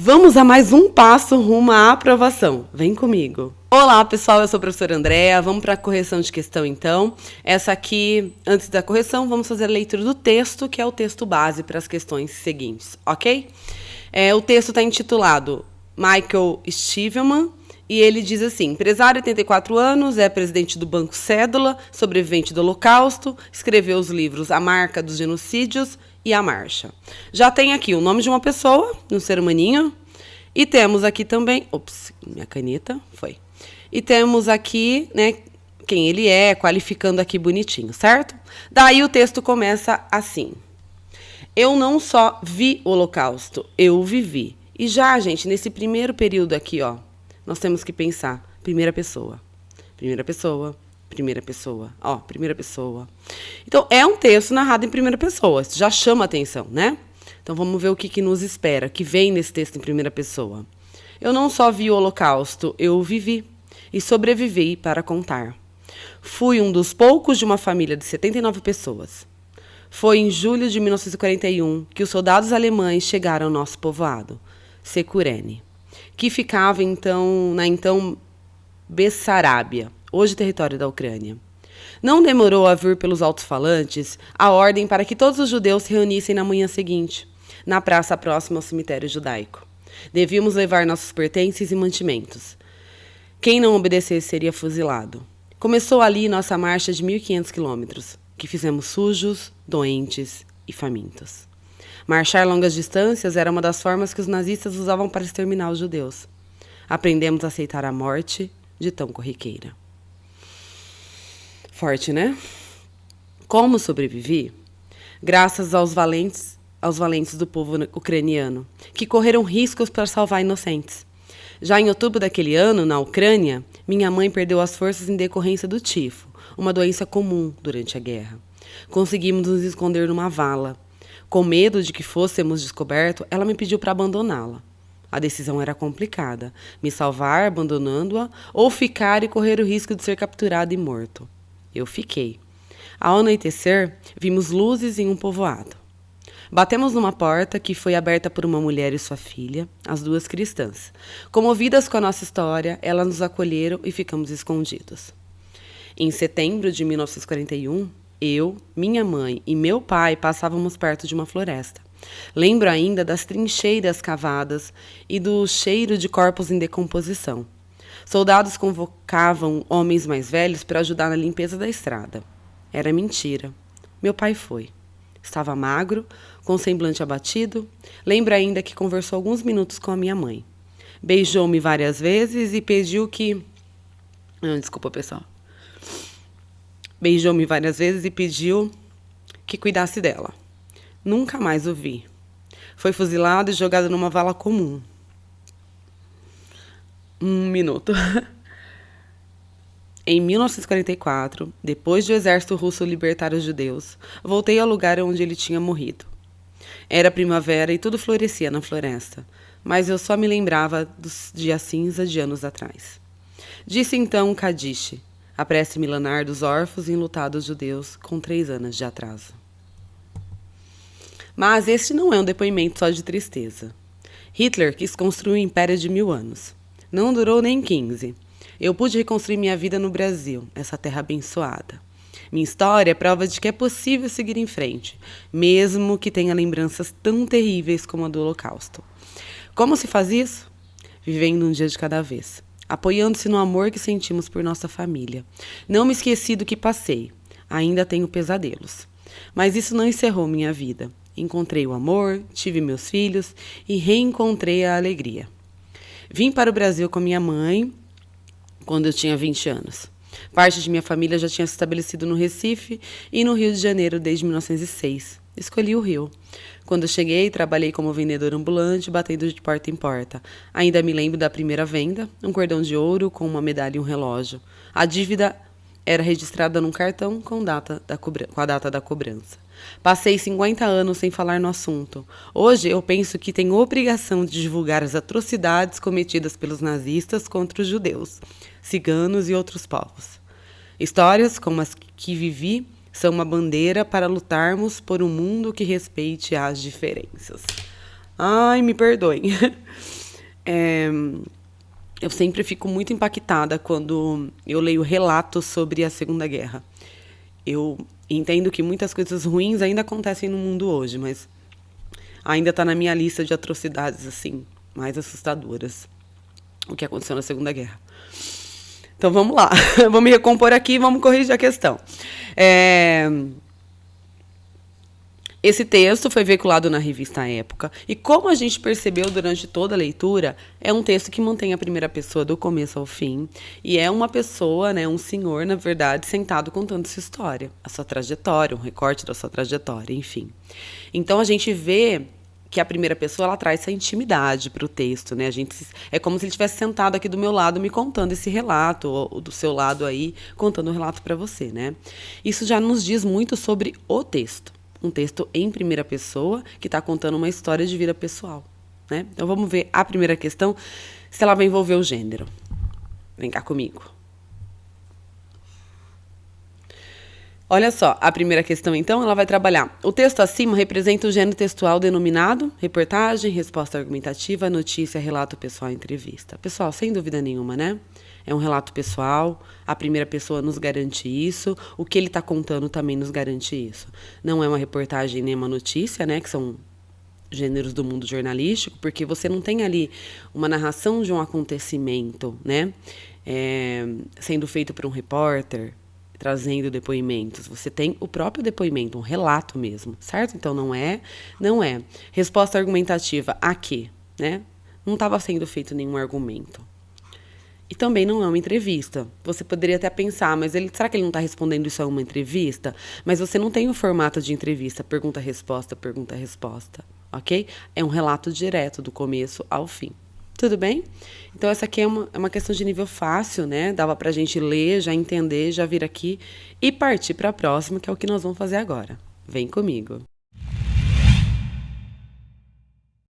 Vamos a mais um passo rumo à aprovação. Vem comigo. Olá, pessoal, eu sou a professora Andréa. Vamos para a correção de questão, então. Essa aqui, antes da correção, vamos fazer a leitura do texto, que é o texto base para as questões seguintes, ok? O texto está intitulado Michael Stivelman, e ele diz assim: empresário, 84 anos, é presidente do Banco Cédula, sobrevivente do Holocausto, escreveu os livros A Marca dos Genocídios e A Marcha. Já tem aqui o nome de uma pessoa, um ser humaninho, e temos aqui também... Ops, minha caneta foi. E temos aqui, né, quem ele é, qualificando aqui bonitinho, certo? Daí o texto começa assim: eu não só vi o Holocausto, eu o vivi. E já, gente, nesse primeiro período aqui, ó, nós temos que pensar primeira pessoa. Primeira pessoa, primeira pessoa, ó, primeira pessoa. Então, é um texto narrado em primeira pessoa. Isso já chama atenção, né? Então, vamos ver o que nos espera, que vem nesse texto em primeira pessoa. Eu não só vi o Holocausto, eu o vivi e sobrevivi para contar. Fui um dos poucos de uma família de 79 pessoas. Foi em julho de 1941 que os soldados alemães chegaram ao nosso povoado, Securene, que ficava na então Bessarábia, hoje território da Ucrânia. Não demorou a vir pelos alto-falantes a ordem para que todos os judeus se reunissem na manhã seguinte, na praça próxima ao cemitério judaico. Devíamos levar nossos pertences e mantimentos. Quem não obedecesse seria fuzilado. Começou ali nossa marcha de 1.500 quilômetros, que fizemos sujos, doentes e famintos. Marchar longas distâncias era uma das formas que os nazistas usavam para exterminar os judeus. Aprendemos a aceitar a morte de tão corriqueira. Forte, né? Como sobrevivi? Graças aos valentes do povo ucraniano, que correram riscos para salvar inocentes. Já em outubro daquele ano, na Ucrânia, minha mãe perdeu as forças em decorrência do tifo, uma doença comum durante a guerra. Conseguimos nos esconder numa vala. Com medo de que fôssemos descobertos, ela me pediu para abandoná-la. A decisão era complicada: me salvar abandonando-a ou ficar e correr o risco de ser capturado e morto. Eu fiquei. Ao anoitecer, vimos luzes em um povoado. Batemos numa porta que foi aberta por uma mulher e sua filha, as duas cristãs. Comovidas com a nossa história, elas nos acolheram e ficamos escondidos. Em setembro de 1941, eu, minha mãe e meu pai passávamos perto de uma floresta. Lembro ainda das trincheiras cavadas e do cheiro de corpos em decomposição. Soldados convocavam homens mais velhos para ajudar na limpeza da estrada. Era mentira. Meu pai foi. Estava magro, com o semblante abatido. Lembro ainda que conversou alguns minutos com a minha mãe. Beijou-me várias vezes e pediu que... Desculpa, pessoal. Beijou-me várias vezes e pediu que cuidasse dela. Nunca mais o vi. Foi fuzilado e jogado numa vala comum. Um minuto. Em 1944, depois de o exército russo libertar os judeus, voltei ao lugar onde ele tinha morrido. Era primavera e tudo florescia na floresta, mas eu só me lembrava dos dias cinza de anos atrás. Disse então Kadish, a prece milenar dos órfãos e enlutados judeus com 3 anos de atraso. Mas este não é um depoimento só de tristeza. Hitler quis construir um império de 1000 anos. Não durou nem 15. Eu pude reconstruir minha vida no Brasil, essa terra abençoada. Minha história é prova de que é possível seguir em frente, mesmo que tenha lembranças tão terríveis como a do Holocausto. Como se faz isso? Vivendo um dia de cada vez, apoiando-se no amor que sentimos por nossa família. Não me esqueci do que passei, ainda tenho pesadelos. Mas isso não encerrou minha vida. Encontrei o amor, tive meus filhos e reencontrei a alegria. Vim para o Brasil com minha mãe quando eu tinha 20 anos. Parte de minha família já tinha se estabelecido no Recife e no Rio de Janeiro desde 1906. Escolhi o Rio. Quando cheguei, trabalhei como vendedor ambulante, batendo de porta em porta. Ainda me lembro da primeira venda, um cordão de ouro com uma medalha e um relógio. A dívida era registrada num cartão com a data da cobrança. Passei 50 anos sem falar no assunto. Hoje eu penso que tenho obrigação de divulgar as atrocidades cometidas pelos nazistas contra os judeus, ciganos e outros povos. Histórias como as que vivi são uma bandeira para lutarmos por um mundo que respeite as diferenças. Ai, me perdoem. É, eu sempre fico muito impactada quando eu leio relatos sobre a Segunda Guerra. Eu entendo que muitas coisas ruins ainda acontecem no mundo hoje, mas ainda está na minha lista de atrocidades, assim, mais assustadoras. O que aconteceu na Segunda Guerra. Então vamos lá. Vou me recompor aqui e vamos corrigir a questão. Esse texto foi veiculado na revista Época, e como a gente percebeu durante toda a leitura, é um texto que mantém a primeira pessoa do começo ao fim, e é uma pessoa, né, um senhor, na verdade, sentado contando sua história, a sua trajetória, um recorte da sua trajetória, enfim. Então a gente vê que a primeira pessoa ela traz essa intimidade para o texto, né? É como se ele estivesse sentado aqui do meu lado me contando esse relato, ou do seu lado aí contando o relato para você, né? Isso já nos diz muito sobre o texto. Um texto em primeira pessoa que está contando uma história de vida pessoal, né? Então vamos ver a primeira questão, se ela vai envolver o gênero. Vem cá comigo. Olha só, a primeira questão, então, ela vai trabalhar. O texto acima representa o gênero textual denominado reportagem, resposta argumentativa, notícia, relato pessoal, entrevista. Pessoal, sem dúvida nenhuma, né? É um relato pessoal, a primeira pessoa nos garante isso, o que ele está contando também nos garante isso. Não é uma reportagem nem uma notícia, né? Que são gêneros do mundo jornalístico, porque você não tem ali uma narração de um acontecimento, né? Sendo feito por um repórter, trazendo depoimentos. Você tem o próprio depoimento, um relato mesmo, certo? Então não é. Resposta argumentativa a quê, né? Não estava sendo feito nenhum argumento. E também não é uma entrevista. Você poderia até pensar, mas será que ele não está respondendo isso a uma entrevista? Mas você não tem o formato de entrevista, pergunta-resposta, pergunta-resposta, ok? É um relato direto, do começo ao fim. Tudo bem? Então, essa aqui é uma questão de nível fácil, né? Dava pra gente ler, já entender, já vir aqui e partir para a próxima, que é o que nós vamos fazer agora. Vem comigo.